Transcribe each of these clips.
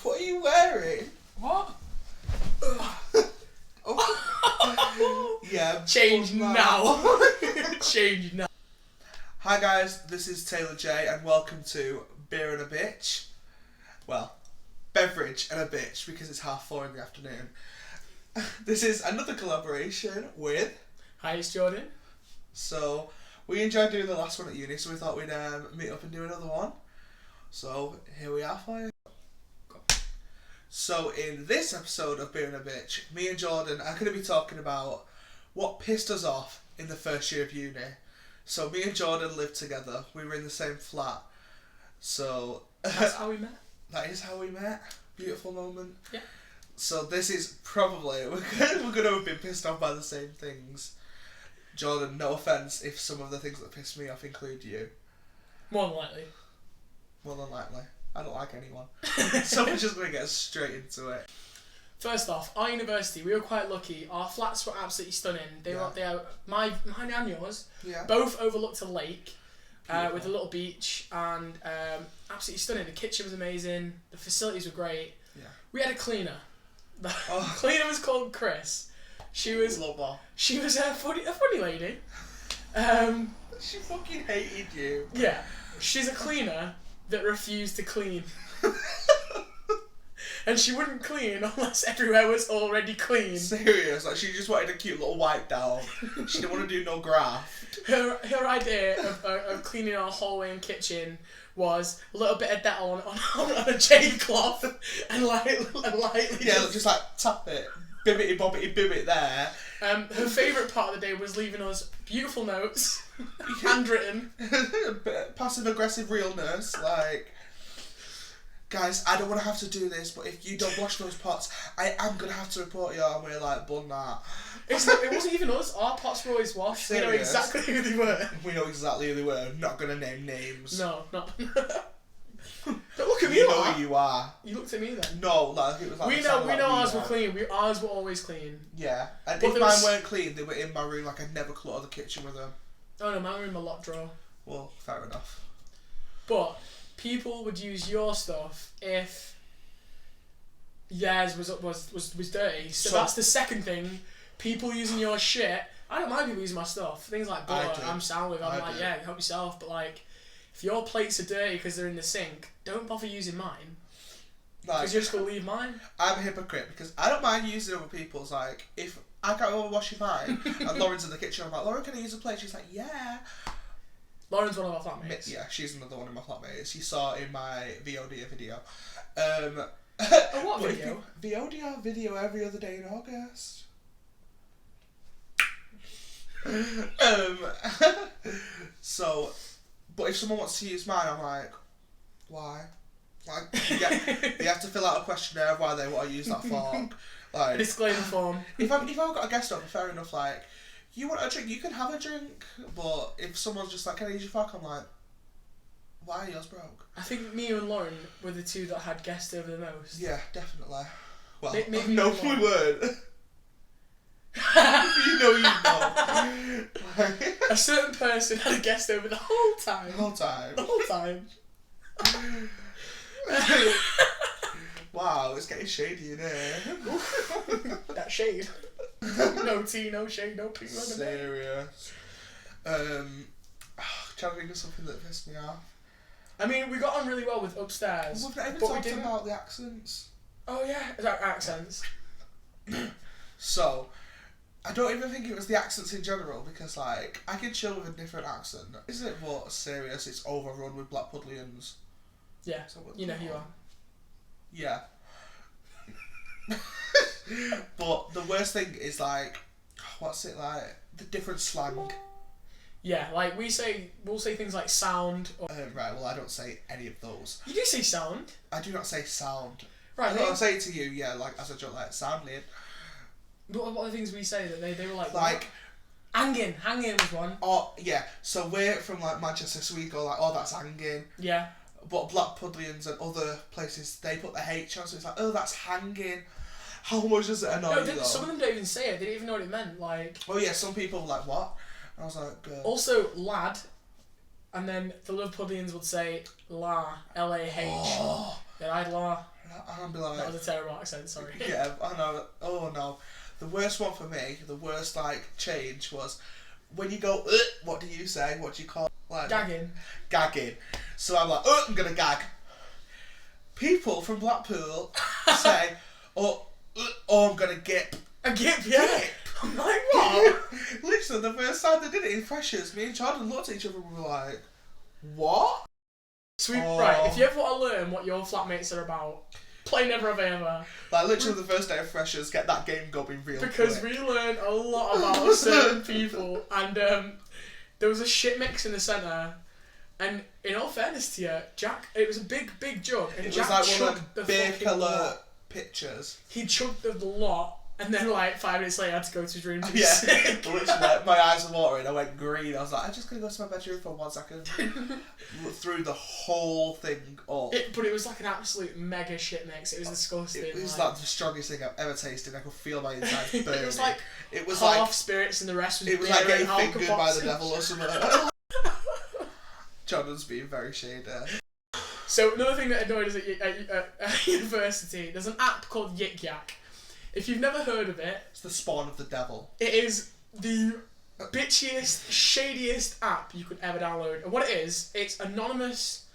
What are you wearing? What? Oh. Yeah. Change now. Change now. Hi guys, this is Taylor J and welcome to Beer and a Bitch. Well, beverage and a bitch because it's 4:30 in the afternoon. This is another collaboration with Hiit'sJordan. So we enjoyed doing the last one at uni, so we thought we'd meet up and do another one. So here we are for you. So in this episode of Beer and a Bitch, me and Jordan are going to be talking about what pissed us off in the first year of uni. So me and Jordan lived together. We were in the same flat. So That's how we met. That is how we met. Beautiful moment. Yeah. So this is probably we're going to have been pissed off by the same things. Jordan, no offence if some of the things that piss me off include you. More than likely. More than likely. I don't like anyone. So we're just going to get straight into it. First off, our university, we were quite lucky. Our flats were absolutely stunning. They were mine and yours. Yeah. Both overlooked a lake with a little beach and absolutely stunning. The kitchen was amazing. The facilities were great. Yeah. We had a cleaner. The cleaner was called Chris. She was a funny lady. She fucking hated you. Yeah. She's a cleaner that refused to clean. And she wouldn't clean unless everywhere was already clean. Serious, like she just wanted a cute little wipe down. She didn't want to do no graft. Her idea of cleaning our hallway and kitchen was a little bit of Dettol on a J cloth and lightly. Yeah, just like tap it, bibbity bobbity bibbit there. Her favourite part of the day was leaving us beautiful notes, handwritten. Passive aggressive realness, like, guys, I don't want to have to do this, but if you don't wash those pots, I am going to have to report you. And we're like, bun that. It wasn't even us. Our pots were always washed. Serious? We know exactly who they were. We know exactly who they were. Not going to name names. No, not. Don't look at me. You know who you are. You looked at me then. No, like it was like. We know ours were clean. Ours were always clean. Yeah, and But if mine weren't clean, they were in my room. Like I'd never clutter the kitchen with them. Oh no, mine were in my lock drawer. Well, fair enough. But people would use your stuff if theirs was dirty. So that's the second thing. People using your shit. I don't mind people using my stuff. Things like butter, I'm sound with. I'm like, yeah, help yourself. But like, if your plates are dirty because they're in the sink, don't bother using mine. Because you're just gonna leave mine. I'm a hypocrite because I don't mind using other people's. Like, if I can't go wash your mine and Lauren's in the kitchen, I'm like, Lauren, can I use a plate? She's like, yeah. Lauren's one of our flatmates. Yeah, she's another one of my flatmates. You saw in my VOD video. What video? VOD video every other day in August. So, but if someone wants to use mine, I'm like, why? Like, you have to fill out a questionnaire of why they want to use that fork. Like, disclaimer form. If I've got a guest over, fair enough. Like, you want a drink, you can have a drink. But if someone's just like, can I use your fork? I'm like, why are yours broke? I think me and Lauren were the two that had guests over the most. Yeah, definitely. Well, maybe no, we weren't. You know. A certain person had a guest over the whole time. The whole time. Wow, it's getting shady in here. That shade. No tea, no shade, no pink. Serious. Trying to think of something that pissed me off. I mean, we got on really well with upstairs. We've not even talked about the accents. Oh yeah, is that accents? So, I don't even think it was the accents in general because, like, I can chill with a different accent. Isn't it what serious? It's overrun with Blackpudlians. Yeah, you know who you are. Yeah. But the worst thing is, like, what's it like? The different slang. Yeah, like we'll say things like sound. Or right, well, I don't say any of those. You do say sound. I do not say sound. Right, I'll say it to you, yeah, like as a joke, like sound lid. What are the things we say that they were like? Like, hanging was one. Oh yeah, so we're from like Manchester, so we go like, oh, that's hanging. Yeah. But Blackpudlians and other places, they put the H on, so it's like, oh, that's hanging. How much does it annoy you though? Some of them don't even say it. They don't even know what it meant. Like. Oh yeah, some people were like, what? And I was like, Also, lad, and then the Liverpudlians would say la, L-A-H. Oh. Yeah, I'd lie. And I'd be like... That was a terrible accent, sorry. Yeah, I know. Oh no. The worst one for me, the worst like change was when you go, what do you say? What do you call it? Like, Gagging. Gagging. So I'm like, I'm gonna gag. People from Blackpool say, I'm gonna gip. A gip, yeah. Gip. I'm like, what? Literally, the first time they did it in Freshers, me and Jordan looked at each other and we were like, what? So right, if you ever want to learn what your flatmates are about, play Never Have I Ever. Like, literally the first day of Freshers, get that game going real because quick. we learned a lot about certain people, and there was a shit mix in the centre, and in all fairness to you, Jack, it was a big jug, and it Jack was like chugged one of the the beer fucking colour lot. pictures. He chugged the lot, and then like 5 minutes later, I had to go to his room to be Yeah, sick. literally, my eyes were watering. I went green. I was like, I'm just gonna go to my bedroom for 1 second. Threw the whole thing up. But it was like an absolute mega shit mix. It was disgusting. It was like the strongest thing I've ever tasted. I could feel my insides burning. It was like half spirits and the rest was beer. It was like getting and fingered by the devil or something. Jordan's being very shady. So another thing that annoyed us at university, there's an app called Yik Yak. If you've never heard of it, It's the spawn of the devil. it is the bitchiest, shadiest app you could ever download. And what it is, it's anonymous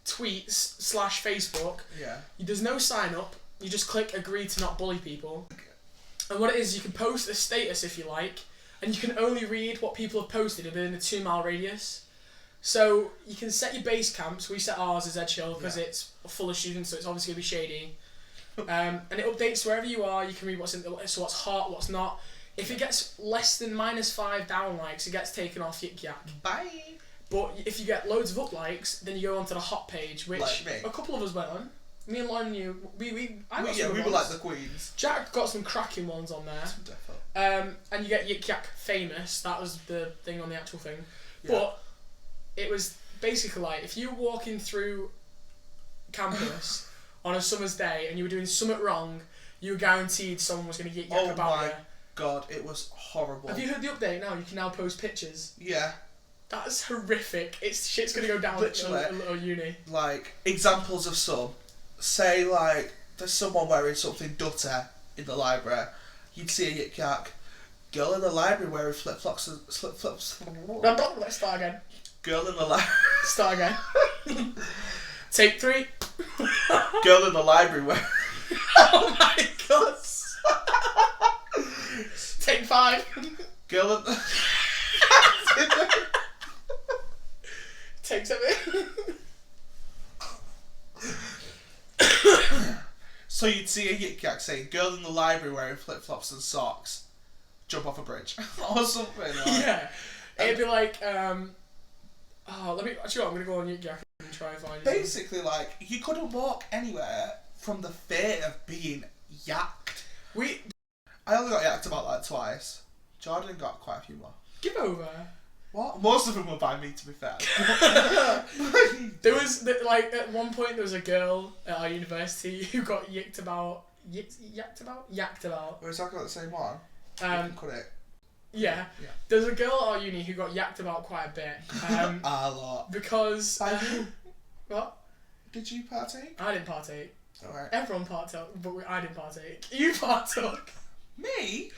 tweets / Facebook. Yeah. There's no sign up. You just click agree to not bully people. And what it is, you can post a status if you like, and you can only read what people have posted within a 2-mile radius. So you can set your base camps. We set ours as Edge Hill because it's full of students, so it's obviously going to be shady. And it updates wherever you are. You can read what's in so what's hot, what's not. If it gets less than -5 down likes, it gets taken off Yik Yak. Bye. But if you get loads of up likes, then you go onto the hot page, which Like me. a couple of us went on. Me and Lauren knew. I got some we good were ones. like the queens. Jack got some cracking ones on there. Defo. And you get Yik Yak famous. That was the thing on the actual thing. Yeah. But it was basically like if you were walking through campus on a summer's day and you were doing something wrong, you were guaranteed someone was going to Yik Yak about you. God, it was horrible. Have you heard the update now? You can now post pictures. Yeah. That's horrific. Shit's going to go down Literally. at a little uni. Like, examples of some. Say, like, there's someone wearing something dirty in the library. You'd see a Yik Yak. Girl in the library wearing flip-flops. Let's start again. Girl in the library. Start again. Take 3. Girl in the library wearing... Oh my god. Take 5. Girl in the... Take 7. So you'd see a Yik Yak saying, girl in the library wearing flip-flops and socks. Jump off a bridge. Or something like Yeah. It'd be like, let me... Actually, I'm going to go on Yik Yak and try and find it. Basically, like, you couldn't walk anywhere from the fear of being yacked. I only got yacked about, like, twice. Jordan got quite a few more. Give over. What? Most of them were by me, to be fair. There was, like, at one point there was a girl at our university who got yacked about. Yacked about? We're talking about the same one. Cut it. Yeah. There's a girl at our uni who got yacked about quite a bit. A lot. Because... By you? What? Did you partake? I didn't partake. Alright. Everyone partook, but I didn't partake. You partook. Me?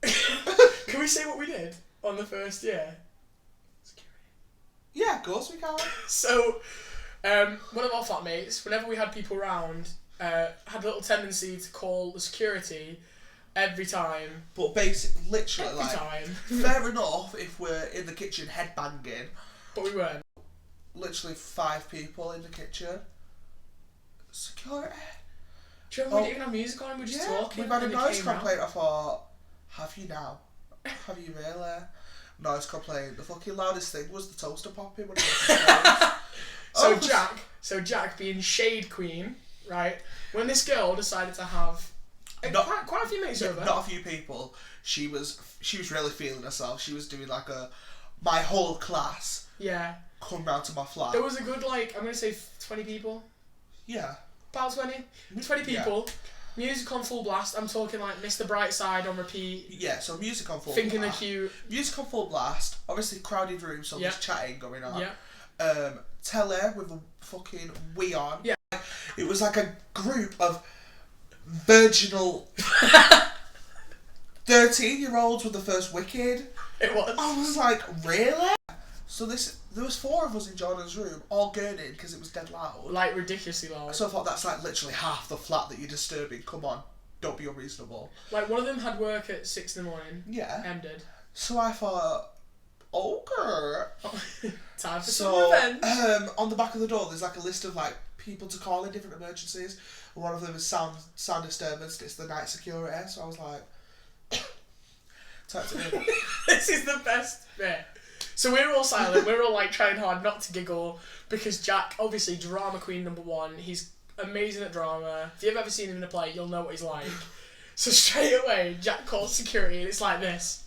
Can we say what we did on the first year? Yeah, of course we can. So, one of our flatmates, whenever we had people round, had a little tendency to call the security every time. But basically, literally, Every time. fair enough if we're in the kitchen headbanging. But we weren't. Literally 5 people in the kitchen. Security. Do you remember we didn't even have music on? We were just talking. We've had a and they noise came round. complaint. I thought, have you now? Have you really? Noise complaint. The fucking loudest thing was the toaster popping when it was So Jack being shade queen, right? When this girl decided to have quite a few mates over. Not a few people. She was really feeling herself. She was doing like my whole class. Yeah. Come round to my flat. There was a good I'm gonna say 20 people. Yeah. About 20. 20 people. Yeah. Music on full blast. I'm talking like Mr. Brightside on repeat. Yeah, so music on full Thinking blast. they're cute. Music on full blast. Obviously crowded room, so there's chatting going on. Yeah. telly with a fucking wee on. Yeah. It was like a group of virginal 13-year-olds with the first Wicked. It was. I was like, really? So there was 4 of us in Jordan's room, all gurning because it was dead loud. Like, ridiculously loud. So I thought, that's like literally half the flat that you're disturbing. Come on, don't be unreasonable. Like, one of them had work at 6 in the morning. Yeah. Did. So I thought, okay. Time for some revenge. On the back of the door, there's like a list of like people to call in different emergencies. One of them is sound disturbance. It's the night security. So I was like, typed it in. This is the best bit. So we're all silent. We're all like trying hard not to giggle because Jack, obviously drama queen #1. He's amazing at drama. If you've ever seen him in a play, you'll know what he's like. So straight away, Jack calls security, and it's like this.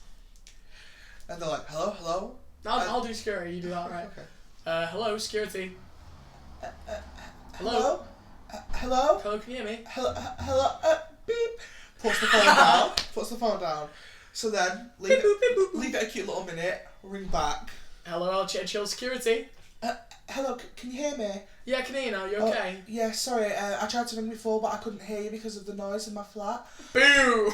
And they're like, hello. I'll do security. You do that, right? Okay. Hello, security. Hello. Hello. Hello, can you hear me? Hello. Beep. Puts the phone down. So then leave it a cute little minute. Ring back. Hello, I'll chill security. Hello. Can you hear me? Yeah, I can hear you now. You okay? Yeah. Sorry. I tried to ring before, but I couldn't hear you because of the noise in my flat. Boo.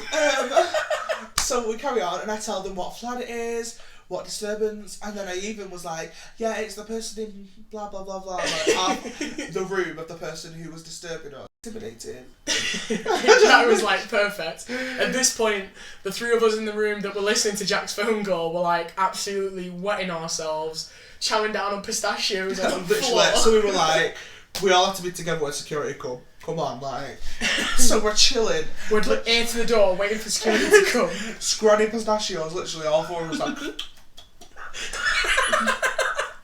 So we carry on, and I tell them what flat it is, what disturbance, and then I even was like, yeah, it's the person in blah blah blah blah, like the room of the person who was disturbing us. Intimidating. Jack was like, perfect. At this point, the 3 of us in the room that were listening to Jack's phone call were like absolutely wetting ourselves, chowing down on pistachios on the floor. So we were like, we all have to be together when security come. Come on, like. So we're chilling. We're ear to the door, waiting for security to come. Scrawny pistachios, literally all 4 of us like.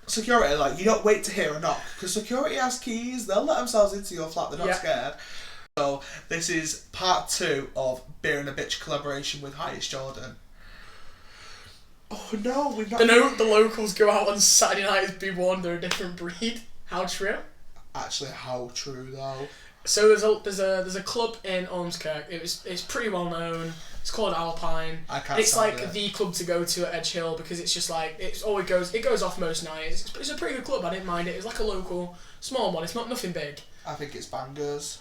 Security, like, you don't wait to hear a knock, because security has keys, they'll let themselves into your flat, they're not scared. So, this is part 2 of Beer and a Bitch collaboration with Hiit'sJordan. Oh no, we've not... The locals go out on Saturday night as be warned they're a different breed. How true? Actually, how true though. So there's a club in Ormskirk. It's pretty well known. It's called Alpine. It's like the club to go to at Edge Hill because it's just like it goes off most nights. It's a pretty good club. I didn't mind it. It's like a local small one. It's not nothing big. I think it's bangers.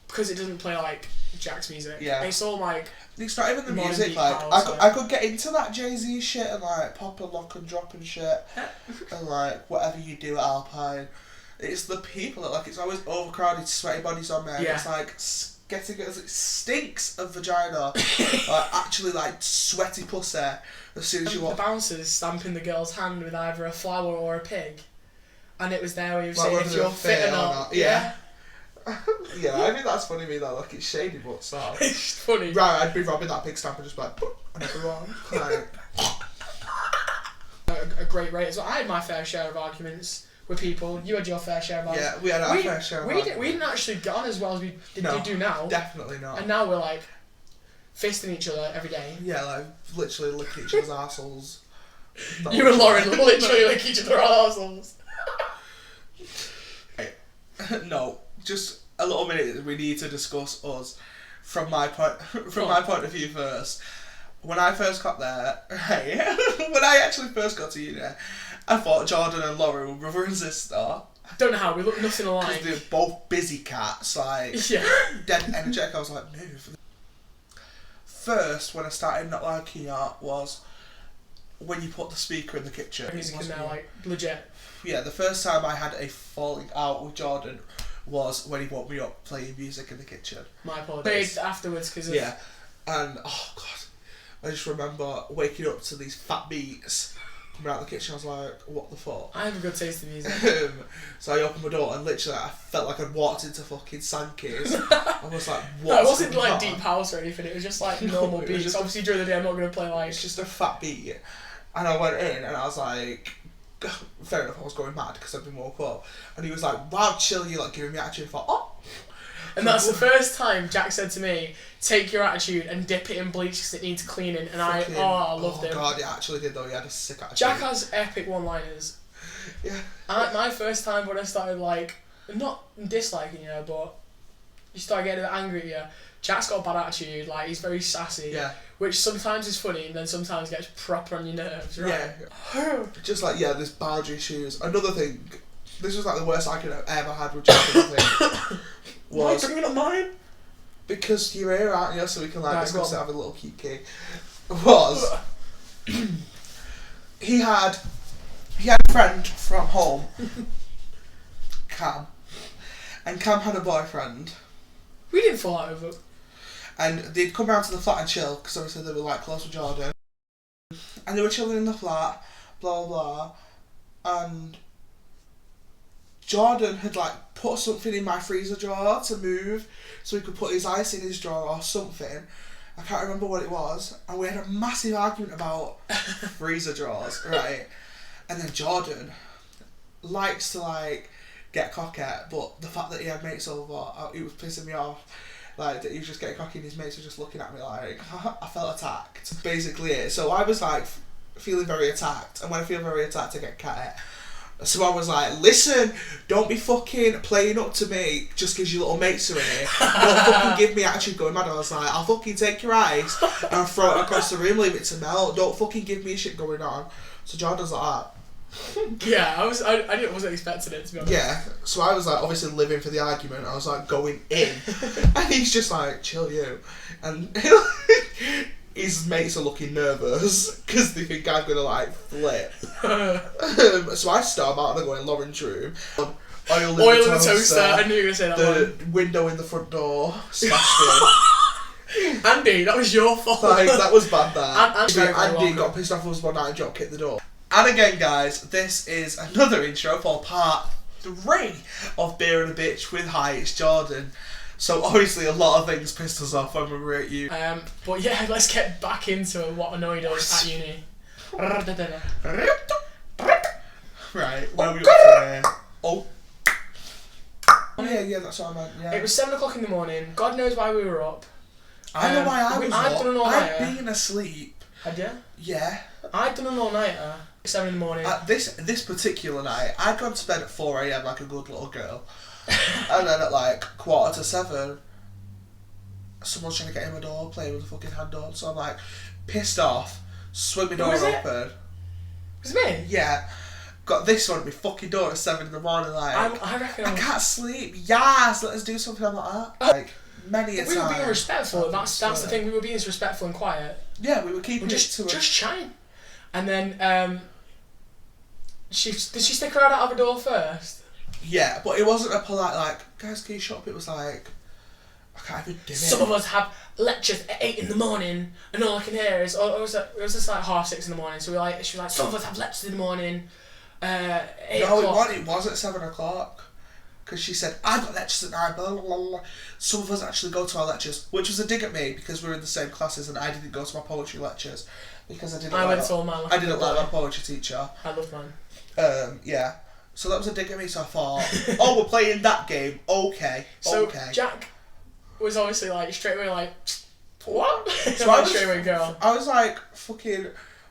Because it doesn't play like Jack's music. Yeah. It's all like. It's not even the music. Like I could get into that Jay-Z shit and like pop and lock and drop and shit and like whatever you do at Alpine. It's the people that like it's always overcrowded, sweaty bodies on there. Yeah. It's like getting it stinks of vagina, actually like sweaty pussy. As soon as you walk. The bouncers stamping the girl's hand with either a flower or a pig, and it was there where you were saying if you're fit or not. Yeah. Yeah, I think that's funny. Me though, like it's shady, but so it's funny. Right, I'd be robbing that pig stamp and just be like, on everyone. Like a great rate as well. I had my fair share of arguments with people. You had your fair share of arguments. Yeah, we had our fair share of arguments. We didn't actually get on as well as we do now. Definitely not. And now we're like fisting each other every day. Yeah, like literally licking each other's arseholes. You and Lauren literally lick each other's arseholes. No, just a little minute. We need to discuss us from my point of view first. When I first got there, when I actually first got to uni, I thought Jordan and Lauren were brother and sister. Don't know how, we look nothing alike. Because they're both busy cats, like dead energetic. I was like, move. First, when I started not liking you was when you put the speaker in the kitchen. Music in there, like legit. Yeah, the first time I had a falling out with Jordan was when he woke me up playing music in the kitchen. My apologies. Afterwards, because of... Yeah, and oh god, I just remember waking up to these fat beats coming out of the kitchen. I was like, what the fuck? I have a good taste in music. So I opened my door and literally I felt like I'd walked into fucking Sankey's. I was like, what? No, it wasn't like deep house or anything, it was just like normal beats. Obviously during the day I'm not going to play like... It's just a fat beat. And I went in and I was like, fair enough, I was going mad because I'd been woke up. And he was like, wow, chill, you like giving me attitude. I thought, oh. And that's the first time Jack said to me, take your attitude and dip it in bleach because it needs cleaning. And I loved him. Oh god, he actually did though, he had a sick attitude. Jack has epic one-liners. Yeah. And my first time when I started like, not disliking you, but you start getting a bit angry at you. Jack's got a bad attitude, like he's very sassy. Yeah. Which sometimes is funny and then sometimes gets proper on your nerves, right? Yeah. Just like, this boundary issues. Another thing, this was like the worst I could have ever had with Jack, I think. Why are you bringing up mine? Because you're here, aren't you? So we can discuss it, have a little kiki. Was he had a friend from home, Cam, and Cam had a boyfriend. We didn't fall out over. And they'd come round to the flat and chill, because obviously they were like close with Jordan. And they were chilling in the flat, blah blah blah. And Jordan had like put something in my freezer drawer to move, so he could put his ice in his drawer or something. I can't remember what it was. And we had a massive argument about freezer drawers, right? And then Jordan likes to like get cockette, but the fact that he had mates over, it was pissing me off. Like, that he was just getting cocky and his mates were just looking at me like, I felt attacked. Basically it. So I was like, feeling very attacked. And when I feel very attacked, I get cat. So I was like, listen, don't be fucking playing up to me just because your little mates are in it. Don't fucking give me attitude going mad. I was like, I'll fucking take your ice and throw it across the room, leave it to melt. Don't fucking give me shit going on. So Jordan's like that. Yeah, I wasn't expecting it, to be honest. Yeah, so I was like obviously living for the argument. I was like going in, and he's just like, chill you, and his mates are looking nervous because they think I'm gonna like flip. So I storm out and I go in Lauren's room. Oil in the toaster. I knew you were gonna say that one. The window in the front door smashed in. Andy, that was your fault. Like, that was bad. That Andy got pissed off with us one night and Jock kicked the door. And again, guys, this is another intro for part 3 of Beer and a Bitch with Hiit'sJordan. So obviously a lot of things pissed us off when we were at uni. But yeah, let's get back into what annoyed us at uni. Right, where we up to there? Oh. Yeah, that's what I meant, yeah. It was 7 o'clock in the morning. God knows why we were up. I know why I was up. Done an all-nighter. I'd been asleep. Had you? Yeah. I'd done an all-nighter. 7 in the morning. This particular night, I'd gone to bed at 4 AM like a good little girl. And then at like 7:15, someone's trying to get in my door, playing with the fucking handle. So I'm like, pissed off, swing my door open. Was it me? Yeah. Got this one at my fucking door at 7 in the morning, like, I reckon I can't sleep. Yes, let us do something like that. Like, many a time. We were being respectful. That's the thing. We were being respectful and quiet. Yeah, we were keeping just chatting. And then did she stick her head out of her door first? Yeah, but it wasn't a polite like, guys, can you shut up? It was like, I can't even do it. Some of us have lectures at 8 in the morning, and all I can hear is, it was just like 6:30 in the morning. So she was like, some of us have lectures in the morning. 8 o'clock. It was at 7 o'clock. Because she said, I've got lectures at 9, blah, blah, blah, blah. Some of us actually go to our lectures, which was a dig at me because we were in the same classes and I didn't go to my poetry lectures because I didn't like my poetry teacher. I loved mine. Yeah. So that was a dig at me, so I thought, oh, we're playing that game, okay. So Jack was obviously like, straight away like, what? So I was straight away girl. I was like, fucking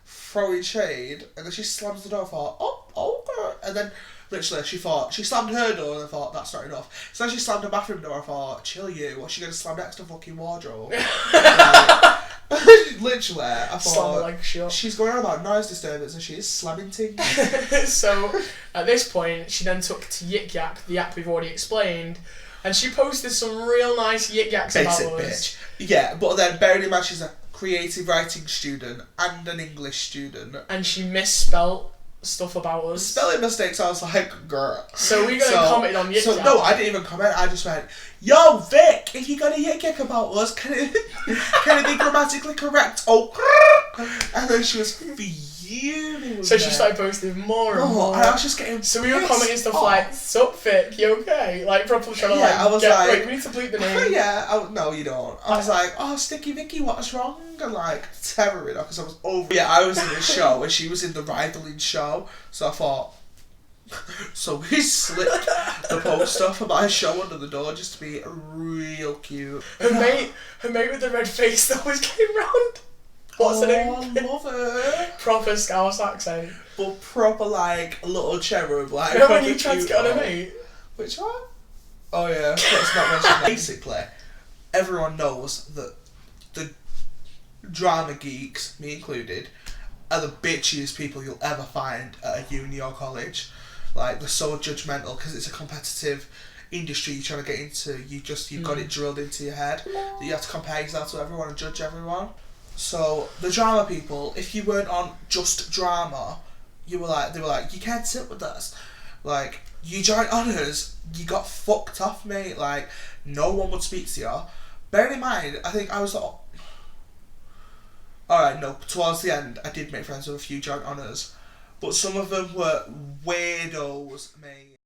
throwing shade, and then she slams the door, I thought, oh, okay. And then literally, she slammed her door and I thought, that's not enough. So then she slammed her bathroom door, I thought, chill you, what's she going to slam next to fucking wardrobe? Literally, I thought, like she's going on about noise disturbance and she is slamming things. So, at this point, she then took to Yik Yak, the app we've already explained, and she posted some real nice Yik Yaks about us. Basic bitch. Yeah, but then bearing in mind she's a creative writing student and an English student. And she misspelt stuff about us. Spelling mistakes, I was like, girl. So we commented on Yik Yak. No, I didn't even comment, I just went, yo, Vic, if you got a Yik Yak about us, can it be grammatically correct? Oh, and then she was fuming. So she started posting more and more. And I was just getting So we were commenting stuff like, sup Vic, you okay? Like, properly trying to wait, we need to bleep the name. Yeah, no you don't. I was like, oh, Sticky Vicky, what's wrong? And like, terroring her because I was over. Yeah, I was in the show and she was in the rivaling show. So I thought, so we slipped the poster for my show under the door just to be real cute. Her mate with the red face that always came round. What's her name? I love her. Proper Scouse accent. But proper like little cherub, like. You know when you tried to get on her mate? Which one? Oh yeah, let's not mention that. Basically, everyone knows that the drama geeks, me included, are the bitchiest people you'll ever find at a uni or college. Like, they're so judgmental because it's a competitive industry you're trying to get into. You've got it drilled into your head that you have to compare yourself to everyone and judge everyone. So the drama people, if you weren't on just drama, they were like, you can't sit with us. Like, you joined honours, you got fucked off, mate. Like, no one would speak to you. Bearing in mind, I think I was like, alright, no, towards the end, I did make friends with a few joint honours, but some of them were weirdos, mate.